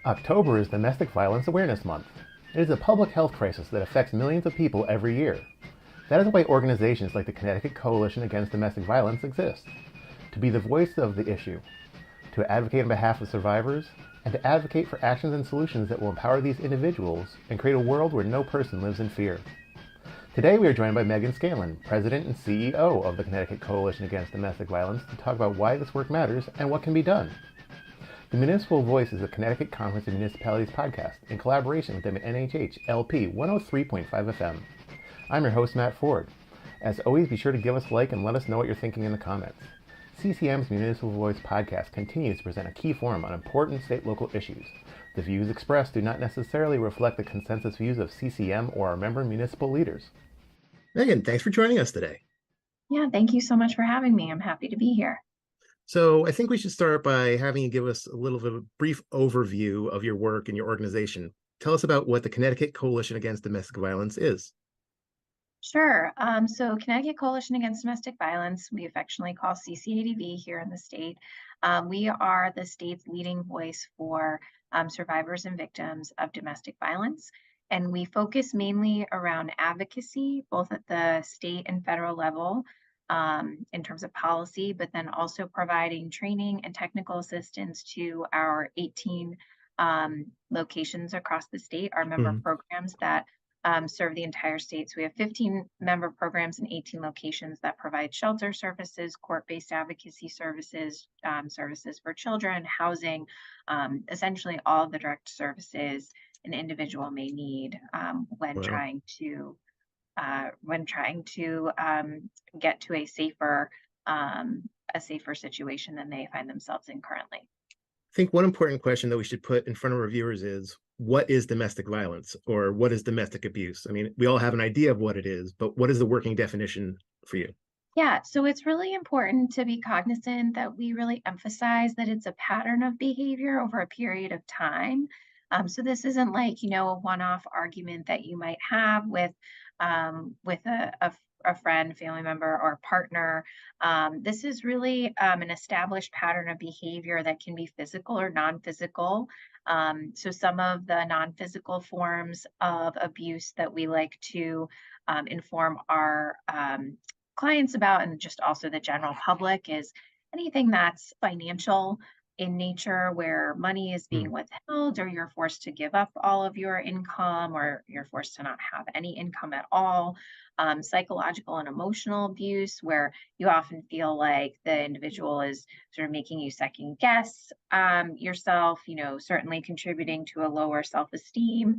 October is Domestic Violence Awareness Month. It is a public health crisis that affects millions of people every year. That is why organizations like the Connecticut Coalition Against Domestic Violence exist. To be the voice of the issue, to advocate on behalf of survivors, and to advocate for actions and solutions that will empower these individuals and create a world where no person lives in fear. Today we are joined by Megan Scanlon, President and CEO of the Connecticut Coalition Against Domestic Violence, to talk about why this work matters and what can be done. The Municipal Voice is a Connecticut Conference of Municipalities podcast in collaboration with WNHH LP 103.5 FM. I'm your host, Matt Ford. As always, be sure to give us a like and let us know what you're thinking in the comments. CCM's Municipal Voice podcast continues to present a key forum on important state-local issues. The views expressed do not necessarily reflect the consensus views of CCM or our member municipal leaders. Megan, thanks for joining us today. Yeah, thank you so much for having me. I'm happy to be here. So I think we should start by having you give us a little bit of a brief overview of your work and your organization. Tell us about what the Connecticut Coalition Against Domestic Violence is. Sure. So Connecticut Coalition Against Domestic Violence, we affectionately call CCADV here in the state. We are the state's leading voice for survivors and victims of domestic violence. And we focus mainly around advocacy, both at the state and federal level, in terms of policy, but then also providing training and technical assistance to our 18 locations across the state, our member programs that serve the entire state. So we have 15 member programs in 18 locations that provide shelter services, court-based advocacy services, services for children, housing, essentially all the direct services an individual may need when trying to get to a safer situation than they find themselves in currently. I think one important question that we should put in front of our viewers is, what is domestic violence, or what is domestic abuse? I mean, we all have an idea of what it is, but what is the working definition for you? Yeah, so it's really important to be cognizant that we really emphasize that it's a pattern of behavior over a period of time. So this isn't like, a one-off argument that you might have with a friend, family member, or partner. This is really an established pattern of behavior that can be physical or non-physical. So some of the non-physical forms of abuse that we like to inform our clients about, and just also the general public, is anything that's financial in nature, where money is being withheld, or you're forced to give up all of your income, or you're forced to not have any income at all. Psychological and emotional abuse, where you often feel like the individual is sort of making you second guess yourself, certainly contributing to a lower self-esteem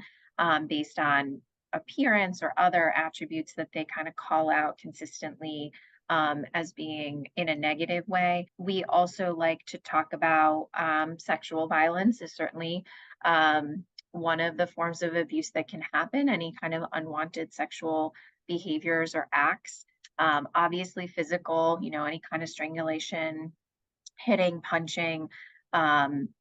based on appearance or other attributes that they kind of call out consistently as being in a negative way. We also like to talk about sexual violence is certainly one of the forms of abuse that can happen, any kind of unwanted sexual behaviors or acts. Obviously physical, any kind of strangulation, hitting, punching,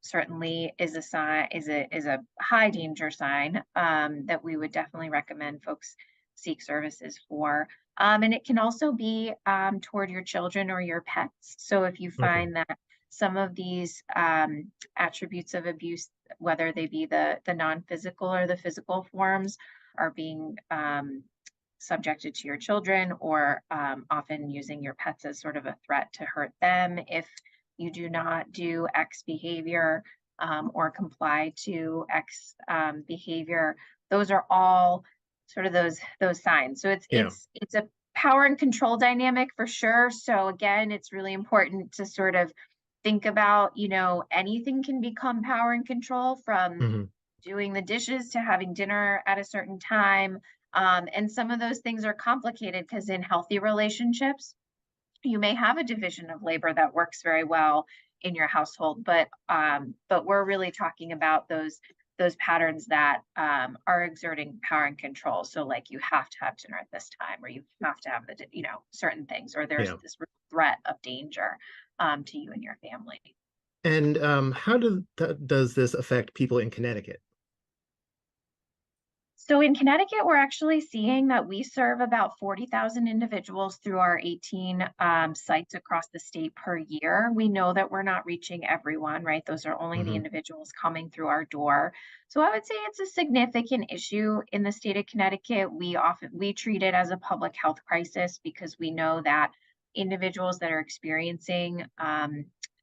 certainly is a high danger sign that we would definitely recommend folks seek services for. And it can also be toward your children or your pets. So if you find that some of these attributes of abuse, whether they be the non-physical or the physical forms, are being subjected to your children, or often using your pets as sort of a threat to hurt them if you do not do X behavior or comply to X behavior, those are all sort of those signs. So it's a power and control dynamic for sure. So again, it's really important to sort of think about, anything can become power and control, from doing the dishes to having dinner at a certain time. And some of those things are complicated because in healthy relationships, you may have a division of labor that works very well in your household, but we're really talking about those patterns that are exerting power and control. So like, you have to have dinner at this time, or you have to have certain things, or there's this threat of danger to you and your family. And how does this affect people in Connecticut? So in Connecticut, we're actually seeing that we serve about 40,000 individuals through our 18 sites across the state per year. We know that we're not reaching everyone, right? Those are only the Hmm. individuals coming through our door. So I would say it's a significant issue in the state of Connecticut. We treat it as a public health crisis because we know that individuals that are experiencing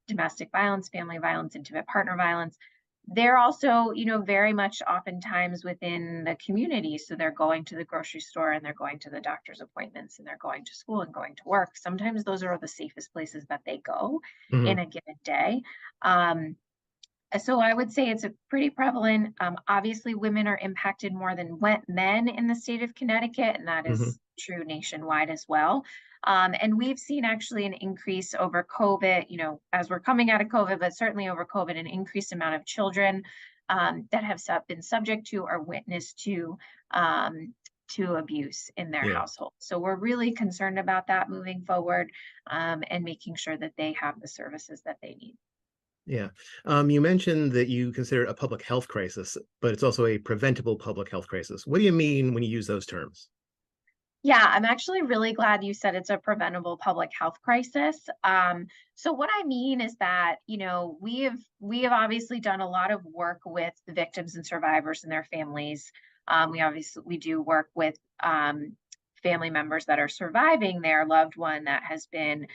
domestic violence, family violence, intimate partner violence, they're also, very much oftentimes within the community. So they're going to the grocery store and they're going to the doctor's appointments and they're going to school and going to work. Sometimes those are the safest places that they go in Hmm. a given day. Um, so I would say it's a pretty prevalent. Obviously, women are impacted more than men in the state of Connecticut, and that Hmm. is true nationwide as well. And we've seen actually an increase over COVID, as we're coming out of COVID, but certainly over COVID, an increased amount of children that have been subject to or witnessed to abuse in their Yeah. household. So we're really concerned about that moving forward, and making sure that they have the services that they need. Yeah. You mentioned that you consider it a public health crisis, but it's also a preventable public health crisis. What do you mean when you use those terms? Yeah, I'm actually really glad you said it's a preventable public health crisis. So what I mean is that, we have obviously done a lot of work with the victims and survivors and their families. We do work with family members that are surviving their loved one that has been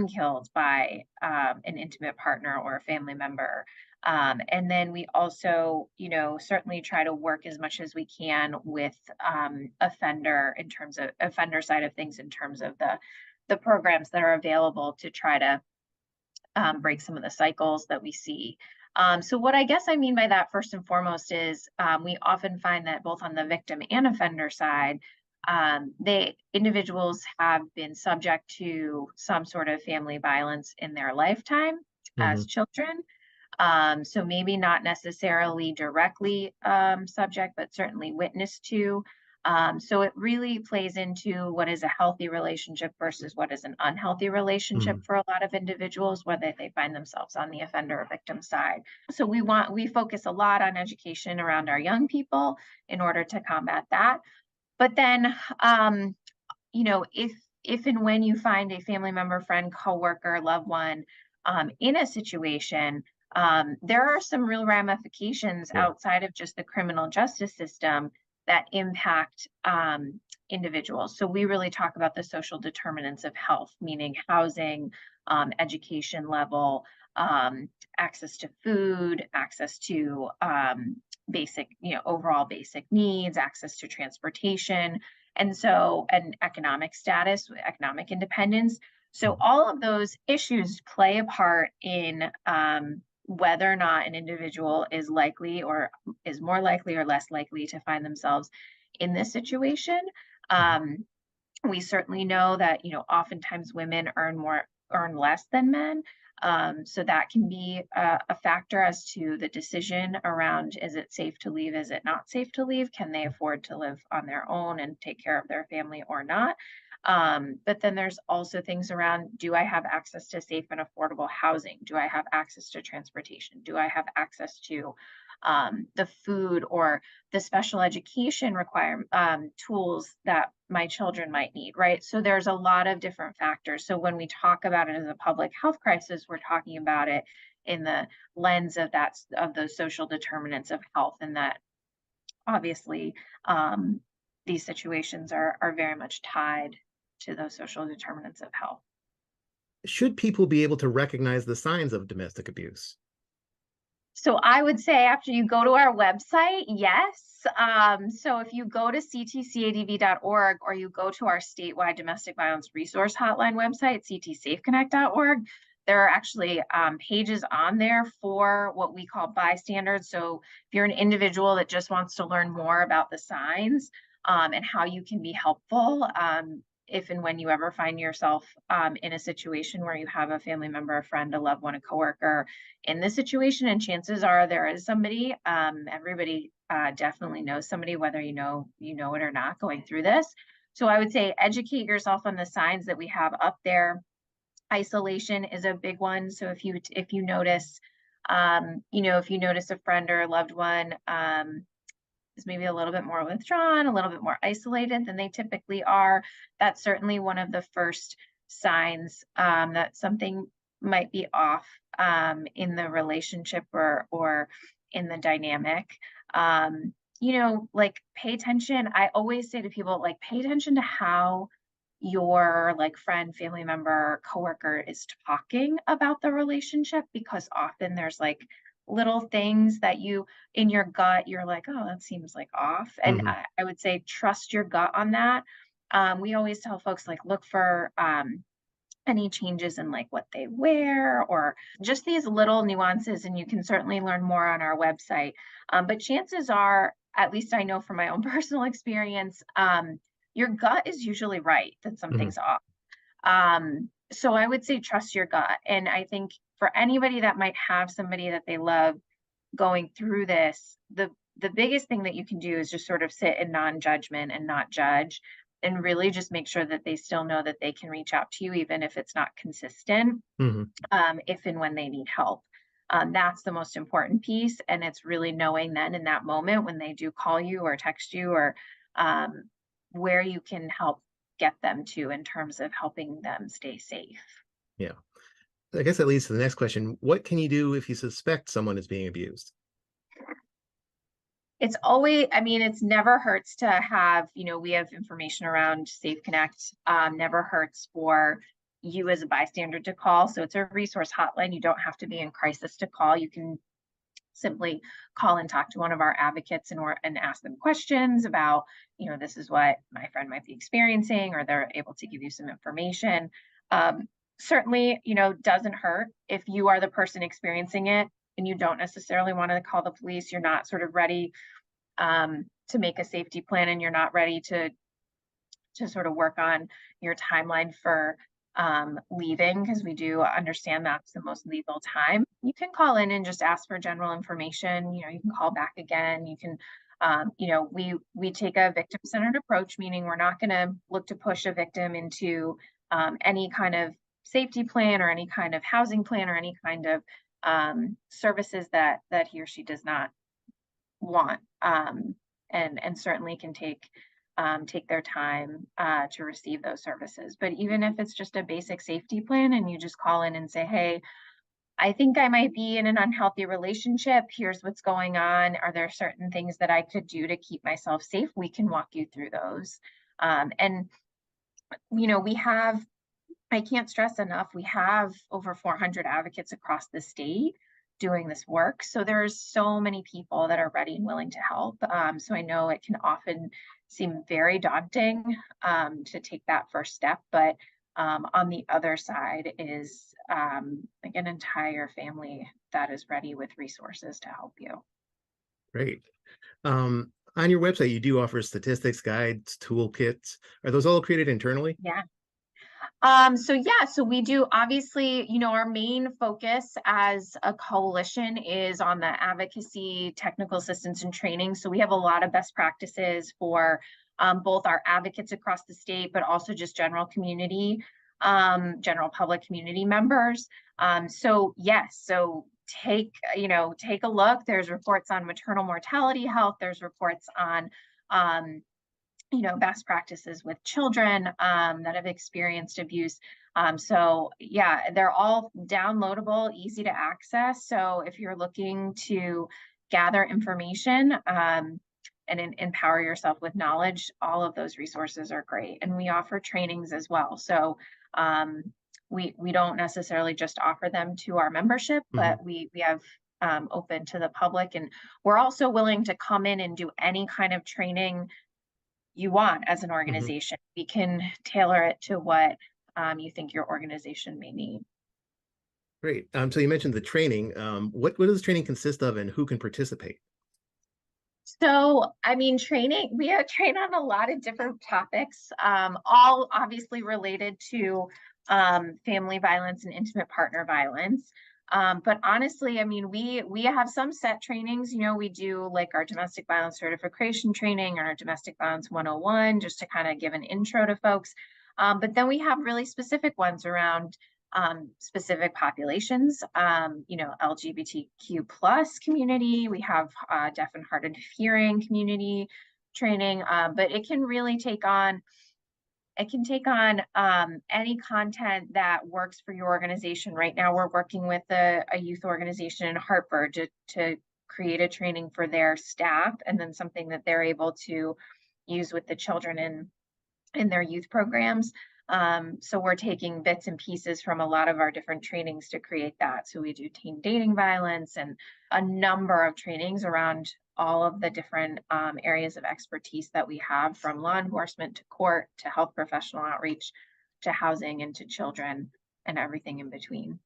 killed by an intimate partner or a family member. And then we also, certainly try to work as much as we can with offender side of things in terms of the programs that are available to try to break some of the cycles that we see. So what I guess I mean by that first and foremost is we often find that both on the victim and offender side, they individuals have been subject to some sort of family violence in their lifetime Hmm. as children. So maybe not necessarily directly subject, but certainly witness to. So it really plays into what is a healthy relationship versus what is an unhealthy relationship Hmm. for a lot of individuals, whether they find themselves on the offender or victim side. So we focus a lot on education around our young people in order to combat that. But then, if and when you find a family member, friend, coworker, loved one in a situation, there are some real ramifications Yeah. outside of just the criminal justice system that impact individuals. So we really talk about the social determinants of health, meaning housing, education level, um, access to food, access to basic, overall basic needs, access to transportation, and economic status, economic independence. So Mhm. all of those issues play a part in whether or not an individual is likely or is more likely or less likely to find themselves in this situation. Mhm. Um, we certainly know that, oftentimes women earn less than men. So that can be a factor as to the decision around, is it safe to leave? Is it not safe to leave? Can they afford to live on their own and take care of their family or not? But then there's also things around, do I have access to safe and affordable housing? Do I have access to transportation? Do I have access to the food or the special education requirement tools that my children might need, right? So there's a lot of different factors. So when we talk about it as a public health crisis, we're talking about it in the lens of those social determinants of health, and that obviously um, these situations are very much tied to those social determinants of health. Should people be able to recognize the signs of domestic abuse? So I would say after you go to our website, yes. So if you go to ctcadv.org or you go to our statewide domestic violence resource hotline website, ctsafeconnect.org, there are actually pages on there for what we call bystanders. So if you're an individual that just wants to learn more about the signs and how you can be helpful, if and when you ever find yourself in a situation where you have a family member, a friend, a loved one, a coworker in this situation, and chances are there is somebody. Everybody definitely knows somebody, whether you know it or not, going through this. So I would say educate yourself on the signs that we have up there. Isolation is a big one. So if you notice a friend or a loved one is maybe a little bit more withdrawn, a little bit more isolated than they typically are, that's certainly one of the first signs that something might be off in the relationship or in the dynamic. Like pay attention. I always say to people, like, pay attention to how your like friend, family member, coworker is talking about the relationship, because often there's like little things that you in your gut, you're like, oh, that seems like off. And Hmm. I would say trust your gut on that. We always tell folks like look for any changes in like what they wear or just these little nuances, and you can certainly learn more on our website. But chances are, at least I know from my own personal experience, your gut is usually right that Hmm. something's off. So I would say trust your gut. And I think for anybody that might have somebody that they love going through this, the biggest thing that you can do is just sort of sit in non-judgment and not judge, and really just make sure that they still know that they can reach out to you even if it's not consistent, Hmm. if and when they need help. That's the most important piece, and it's really knowing then in that moment when they do call you or text you or um, where you can help get them to in terms of helping them stay safe. Yeah. I guess that leads to the next question. What can you do if you suspect someone is being abused? It's always, I mean, it's never hurts to have, we have information around Safe Connect. Never hurts for you as a bystander to call. So it's a resource hotline. You don't have to be in crisis to call. You can simply call and talk to one of our advocates and ask them questions about, this is what my friend might be experiencing, or they're able to give you some information. Um, Certainly, doesn't hurt if you are the person experiencing it and you don't necessarily want to call the police. You're not sort of ready to make a safety plan, and you're not ready to sort of work on your timeline for leaving, because we do understand that's the most lethal time. You can call in and just ask for general information. You can call back again. You can, we take a victim-centered approach, meaning we're not going to look to push a victim into any kind of safety plan or any kind of housing plan or any kind of services that he or she does not want, and certainly can take their time to receive those services. But even if it's just a basic safety plan and you just call in and say, hey, I think I might be in an unhealthy relationship. Here's what's going on. Are there certain things that I could do to keep myself safe? We can walk you through those. And, we have, I can't stress enough, we have over 400 advocates across the state doing this work. So there's so many people that are ready and willing to help. So I know it can often seem very daunting to take that first step, but on the other side is like an entire family that is ready with resources to help you. Great. On your website, you do offer statistics, guides, toolkits. Are those all created internally? Yeah. So yeah, so we do obviously, our main focus as a coalition is on the advocacy, technical assistance, and training. So we have a lot of best practices for both our advocates across the state, but also just general public community members. So yes, so take a look. There's reports on maternal mortality health. There's reports on best practices with children that have experienced abuse. So yeah, they're all downloadable, easy to access. So if you're looking to gather information and empower yourself with knowledge, all of those resources are great. And we offer trainings as well. So um, we don't necessarily just offer them to our membership, Hmm. but we have open to the public, and we're also willing to come in and do any kind of training you want as an Hmm. organization. We can tailor it to what you think your organization may need. Great. So you mentioned the training. What does training consist of, and who can participate? So, I mean, training, we are trained on a lot of different topics, all obviously related to family violence and intimate partner violence. But honestly, I mean, we have some set trainings. We do like our domestic violence certification training or our domestic violence 101, just to kind of give an intro to folks. But then we have really specific ones around specific populations, LGBTQ plus community. We have deaf and hard of hearing community training, but it can take on any content that works for your organization. Right now, we're working with a youth organization in Hartford to create a training for their staff, and then something that they're able to use with the children in their youth programs. So we're taking bits and pieces from a lot of our different trainings to create that. So we do teen dating violence and a number of trainings around all of the different areas of expertise that we have, from law enforcement to court to health professional outreach to housing and to children and everything in between.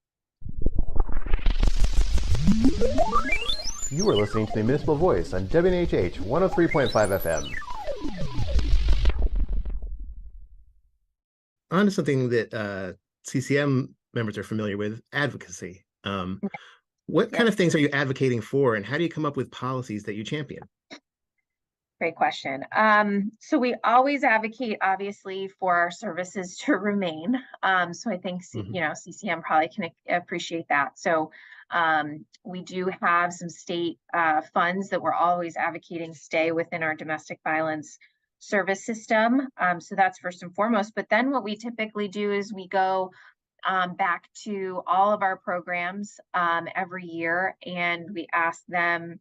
You are listening to the Municipal Voice on WNHH 103.5 FM. On to something that CCM members are familiar with, advocacy. What kind of things are you advocating for, and how do you come up with policies that you champion? Great question. So we always advocate, obviously, for our services to remain. So I think, CCM probably can appreciate that. So we do have some state funds that we're always advocating stay within our domestic violence service system. So that's first and foremost. But then what we typically do is we go back to all of our programs every year, and we ask them,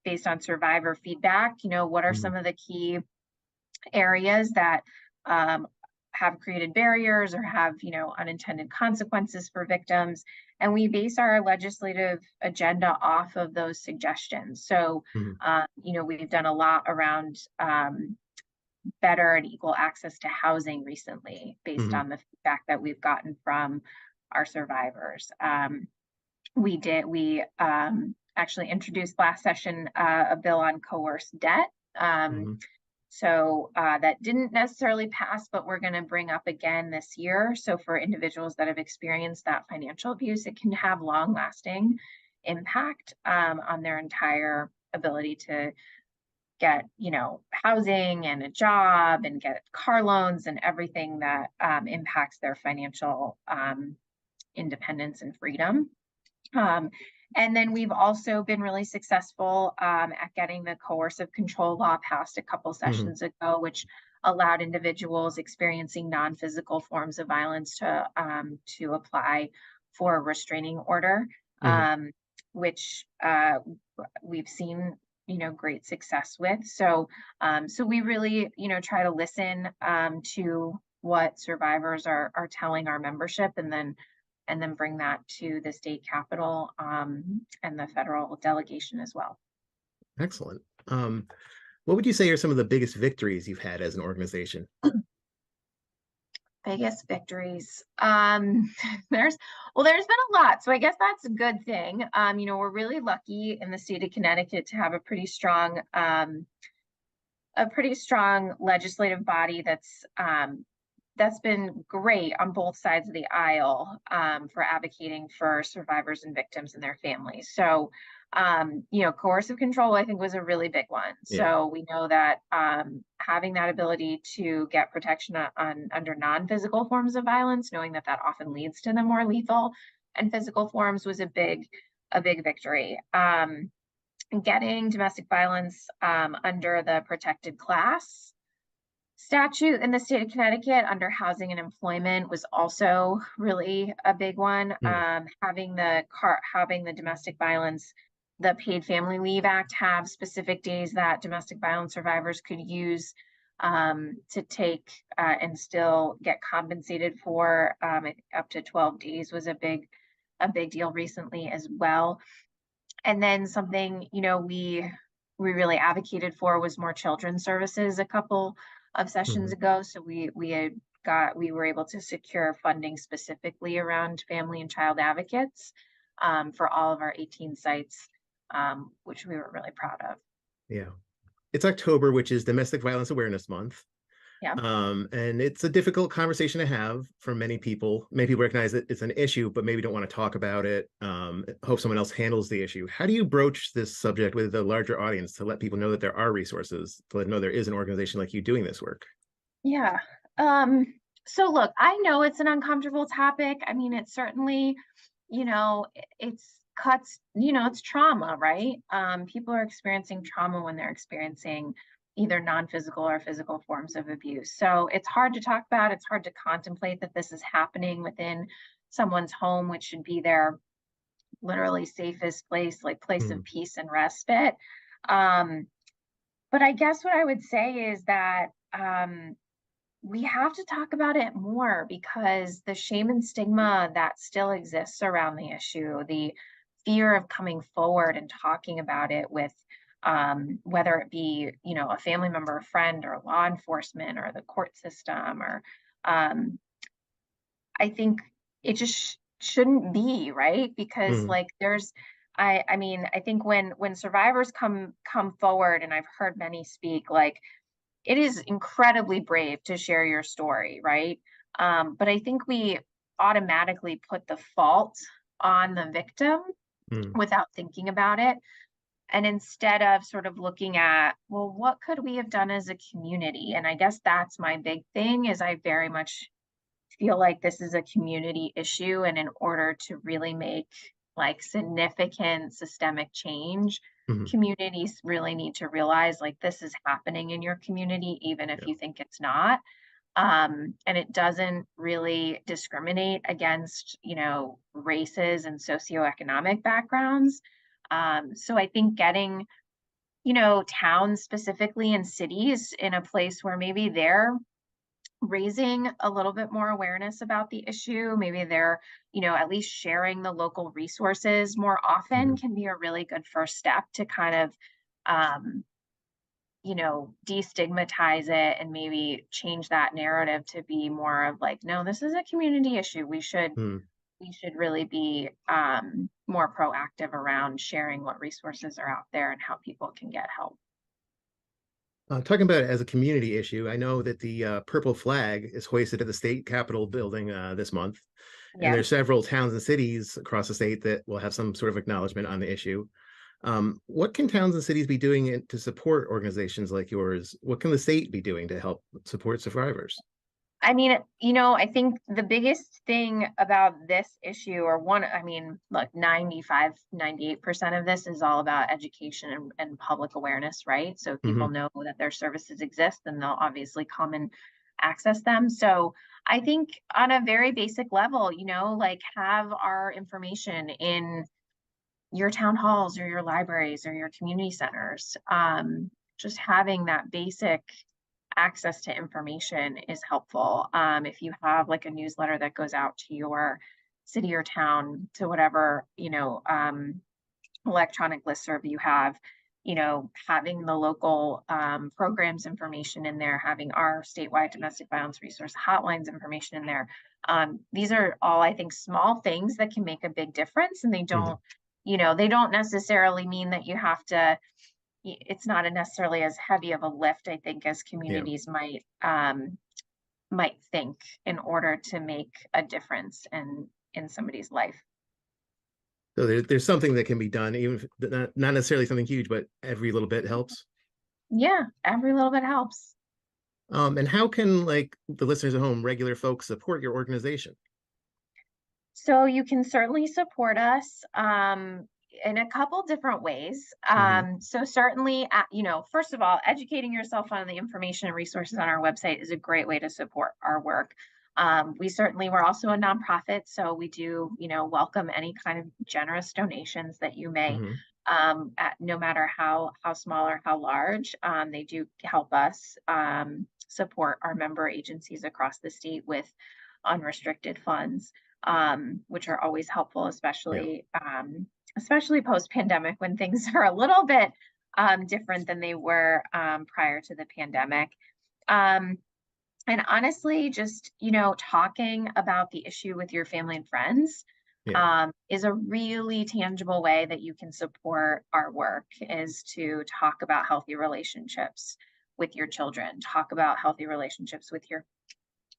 based on survivor feedback, what are some of the key areas that have created barriers or have, unintended consequences for victims. And we base our legislative agenda off of those suggestions. So, we've done a lot around better and equal access to housing recently, based on the feedback that we've gotten from our survivors. We actually introduced last session a bill on coerced debt. So that didn't necessarily pass, but we're going to bring up again this year. So for individuals that have experienced that financial abuse, it can have long-lasting impact on their entire ability to get, housing and a job and get car loans and everything that impacts their financial independence and freedom. And then we've also been really successful at getting the coercive control law passed a couple sessions ago, which allowed individuals experiencing non-physical forms of violence to apply for a restraining order, which we've seen, great success with. So we really, try to listen to what survivors are telling our membership, and then bring that to the state capitol and the federal delegation as well. Excellent. What would you say are some of the biggest victories you've had as an organization? Biggest victories. There's been a lot. So I guess that's a good thing. We're really lucky in the state of Connecticut to have a pretty strong legislative body that's been great on both sides of the aisle for advocating for survivors and victims and their families. So, coercive control, I think, was a really big one. Yeah. So we know that having that ability to get protection under non-physical forms of violence, knowing that often leads to the more lethal and physical forms, was a big victory. Getting domestic violence under the protected class statute in the state of Connecticut under housing and employment was also really a big one. Having the domestic violence, the Paid Family Leave Act, have specific days that domestic violence survivors could use to take and still get compensated for up to 12 days was a big deal recently as well. And then something, we really advocated for was more children's services a couple of sessions ago. So we were able to secure funding specifically around family and child advocates for all of our 18 sites, which we were really proud of. Yeah. It's October, which is Domestic Violence Awareness Month. Yeah. And it's a difficult conversation to have for many people. Many people recognize that it's an issue, but maybe don't want to talk about it. Hope someone else handles the issue. How do you broach this subject with a larger audience to let people know that there are resources, to let them know there is an organization like you doing this work? Yeah. So look, I know it's an uncomfortable topic. I mean, it certainly, it's cuts, it's trauma, right? People are experiencing trauma when they're experiencing either non-physical or physical forms of abuse. So it's hard to talk about. It's hard to contemplate that this is happening within someone's home, which should be their literally safest place, like place Hmm. of peace and respite. Um, but I guess what I would say is that we have to talk about it more because the shame and stigma that still exists around the issue, the fear of coming forward and talking about it with whether it be, a family member, a friend, or law enforcement, or the court system, or um, I think it just shouldn't be, right? Because Hmm. like I mean, I think when survivors come forward, and I've heard many speak, like it is incredibly brave to share your story, right? But I think we automatically put the fault on the victim Hmm. without thinking about it. And instead of sort of looking at, well, what could we have done as a community? And I guess that's my big thing is I very much feel like this is a community issue. And in order to really make like significant systemic change, Hmm. communities really need to realize like this is happening in your community, even if Yeah. you think it's not. And it doesn't really discriminate against, races and socioeconomic backgrounds. So I think getting, towns specifically and cities in a place where maybe they're raising a little bit more awareness about the issue. Maybe they're, at least sharing the local resources more often Hmm. can be a really good first step to kind of, um, destigmatize it and maybe change that narrative to be more of like, no, this is a community issue. Hmm. We should really be more proactive around sharing what resources are out there and how people can get help. Talking about it as a community issue, I know that the purple flag is hoisted at the state capitol building this month, and Yeah. there's several towns and cities across the state that will have some sort of acknowledgement on the issue. What can towns and cities be doing to support organizations like yours? What can the state be doing to help support survivors? I mean, I think the biggest thing about this issue, or one, I mean, look, 95, 98% of this is all about education and public awareness, right? So if people Hmm. know that their services exist, then they'll obviously come and access them. So I think on a very basic level, like have our information in your town halls or your libraries or your community centers. Just having that basic access to information is helpful. If you have like a newsletter that goes out to your city or town, to whatever, electronic listserv you have, having the local programs information in there, having our statewide domestic violence resource hotlines information in there. These are all, I think, small things that can make a big difference. And Hmm. they don't necessarily mean that you have to, it's not a necessarily as heavy of a lift, I think, as Yeah. communities might think in order to make a difference in somebody's life. So there's something that can be done, even if not necessarily something huge, but every little bit helps. Yeah, every little bit helps. And how can like the listeners at home, regular folks, support your organization? So you can certainly support us in a couple different ways. Hmm. So certainly, first of all, educating yourself on the information and resources on our website is a great way to support our work. We're also a nonprofit, so we do, welcome any kind of generous donations that you may, Hmm. no matter how small or how large. They do help us support our member agencies across the state with unrestricted funds, which are always helpful, Yeah. especially post pandemic when things are a little bit different than they were prior to the pandemic. Um, and honestly, just talking about the issue with your family and friends Yeah. is a really tangible way that you can support our work. Is to talk about healthy relationships with your children, talk about healthy relationships with your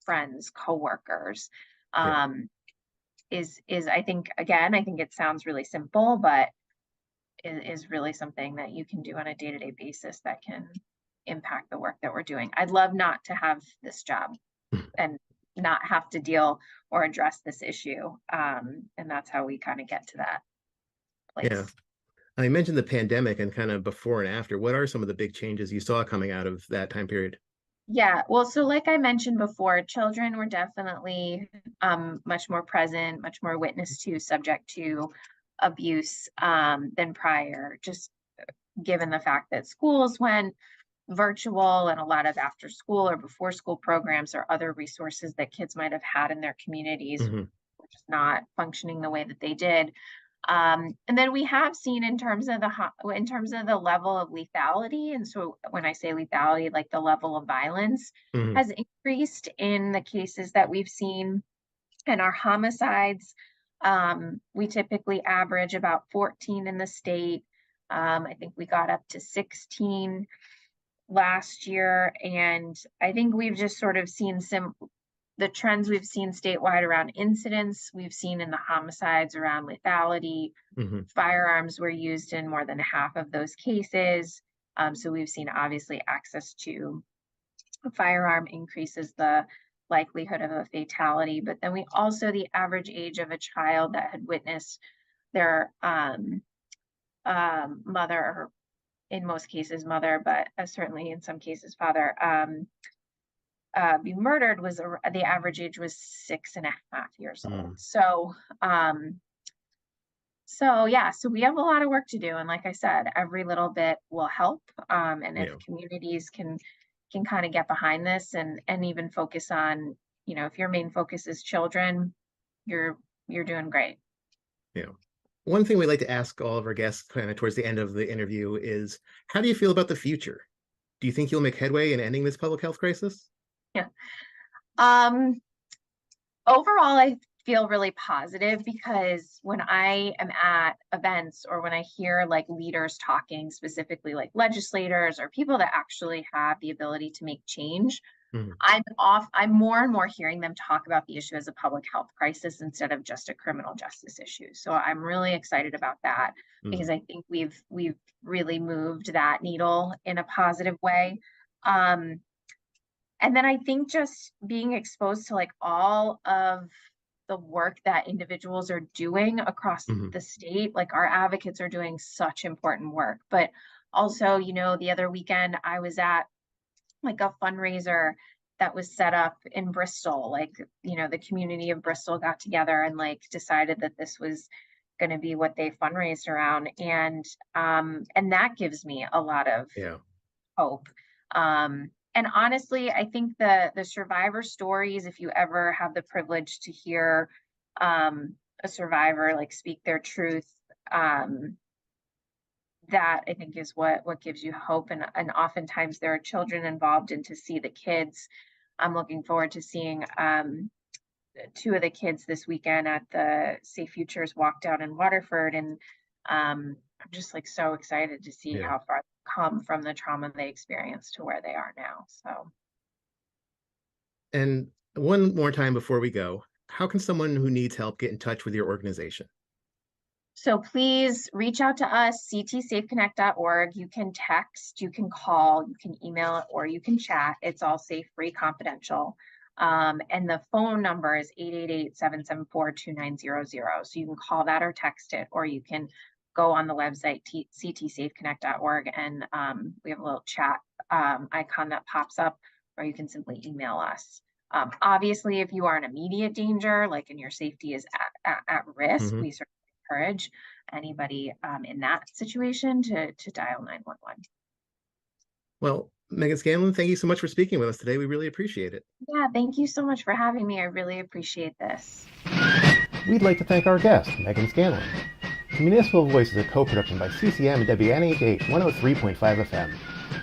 friends, coworkers. Yeah. Um, is I think, again, I think it sounds really simple, but is really something that you can do on a day-to-day basis that can impact the work that we're doing. I'd love not to have this job, and not have to deal or address this issue. And that's how we kind of get to that Yeah. place. I mentioned the pandemic and kind of before and after. What are some of the big changes you saw coming out of that time period? Yeah, well, so like I mentioned before, children were definitely much more present, much more witness to, subject to abuse than prior, just given the fact that schools went virtual and a lot of after school or before school programs or other resources that kids might have had in their communities Hmm. were just not functioning the way that they did. And then we have seen in terms of in terms of the level of lethality, and so when I say lethality, like the level of violence Hmm. has increased in the cases that we've seen. And our homicides, we typically average about 14 in the state. I think we got up to 16 last year, and I think we've just sort of seen the trends we've seen statewide around incidents, we've seen in the homicides around lethality. Hmm. Firearms were used in more than half of those cases. So we've seen obviously access to a firearm increases the likelihood of a fatality, but then we also, the average age of a child that had witnessed their mother, or in most cases mother, but certainly in some cases father, be murdered was the average age was 6.5 years old. Mm. So yeah, so we have a lot of work to do, and like I said, every little bit will help. And if Yeah. communities can kind of get behind this and even focus on, if your main focus is children, you're you're doing great. Yeah. One thing we like to ask all of our guests kind of towards the end of the interview is, how do you feel about the future? Do you think you'll make headway in ending this public health crisis? Yeah. Um, Overall, I feel really positive because when I am at events or when I hear like leaders talking, specifically like legislators or people that actually have the ability to make change, Mhm. I'm more and more hearing them talk about the issue as a public health crisis instead of just a criminal justice issue. So I'm really excited about that Mhm. because I think we've really moved that needle in a positive way. Um, and then I think just being exposed to like all of the work that individuals are doing across Mhm. the state, like our advocates are doing such important work. But also, the other weekend I was at like a fundraiser that was set up in Bristol. Like, the community of Bristol got together and like decided that this was going to be what they fundraised around. And that gives me a lot of Yeah. hope. And honestly, I think the survivor stories, if you ever have the privilege to hear a survivor like speak their truth, um, that I think is what gives you hope. And oftentimes there are children involved, and to see the kids, I'm looking forward to seeing two of the kids this weekend at the Safe Futures walk down in Waterford. And I'm just like so excited to see Yeah. how far they've come from the trauma they experienced to where they are now. And one more time before we go, how can someone who needs help get in touch with your organization? So please reach out to us, ctsafeconnect.org. You can text, you can call, you can email, or you can chat. It's all safe, free, confidential. And the phone number is 888-774-2900. So you can call that or text it, or you can go on the website, ctsafeconnect.org, and we have a little chat icon that pops up, or you can simply email us. Obviously, if you are in immediate danger, like and your safety is at risk, Hmm. we certainly encourage anybody in that situation to dial 911. Well, Megan Scanlon, thank you so much for speaking with us today. We really appreciate it. Yeah, thank you so much for having me. I really appreciate this. We'd like to thank our guest, Megan Scanlon. The Municipal Voice is a co-production by CCM and WNH8 103.5 FM.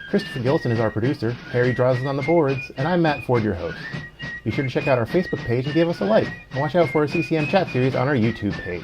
Christopher Gilson is our producer, Harry Draws is on the boards, and I'm Matt Ford, your host. Be sure to check out our Facebook page and give us a like, and watch out for our CCM chat series on our YouTube page.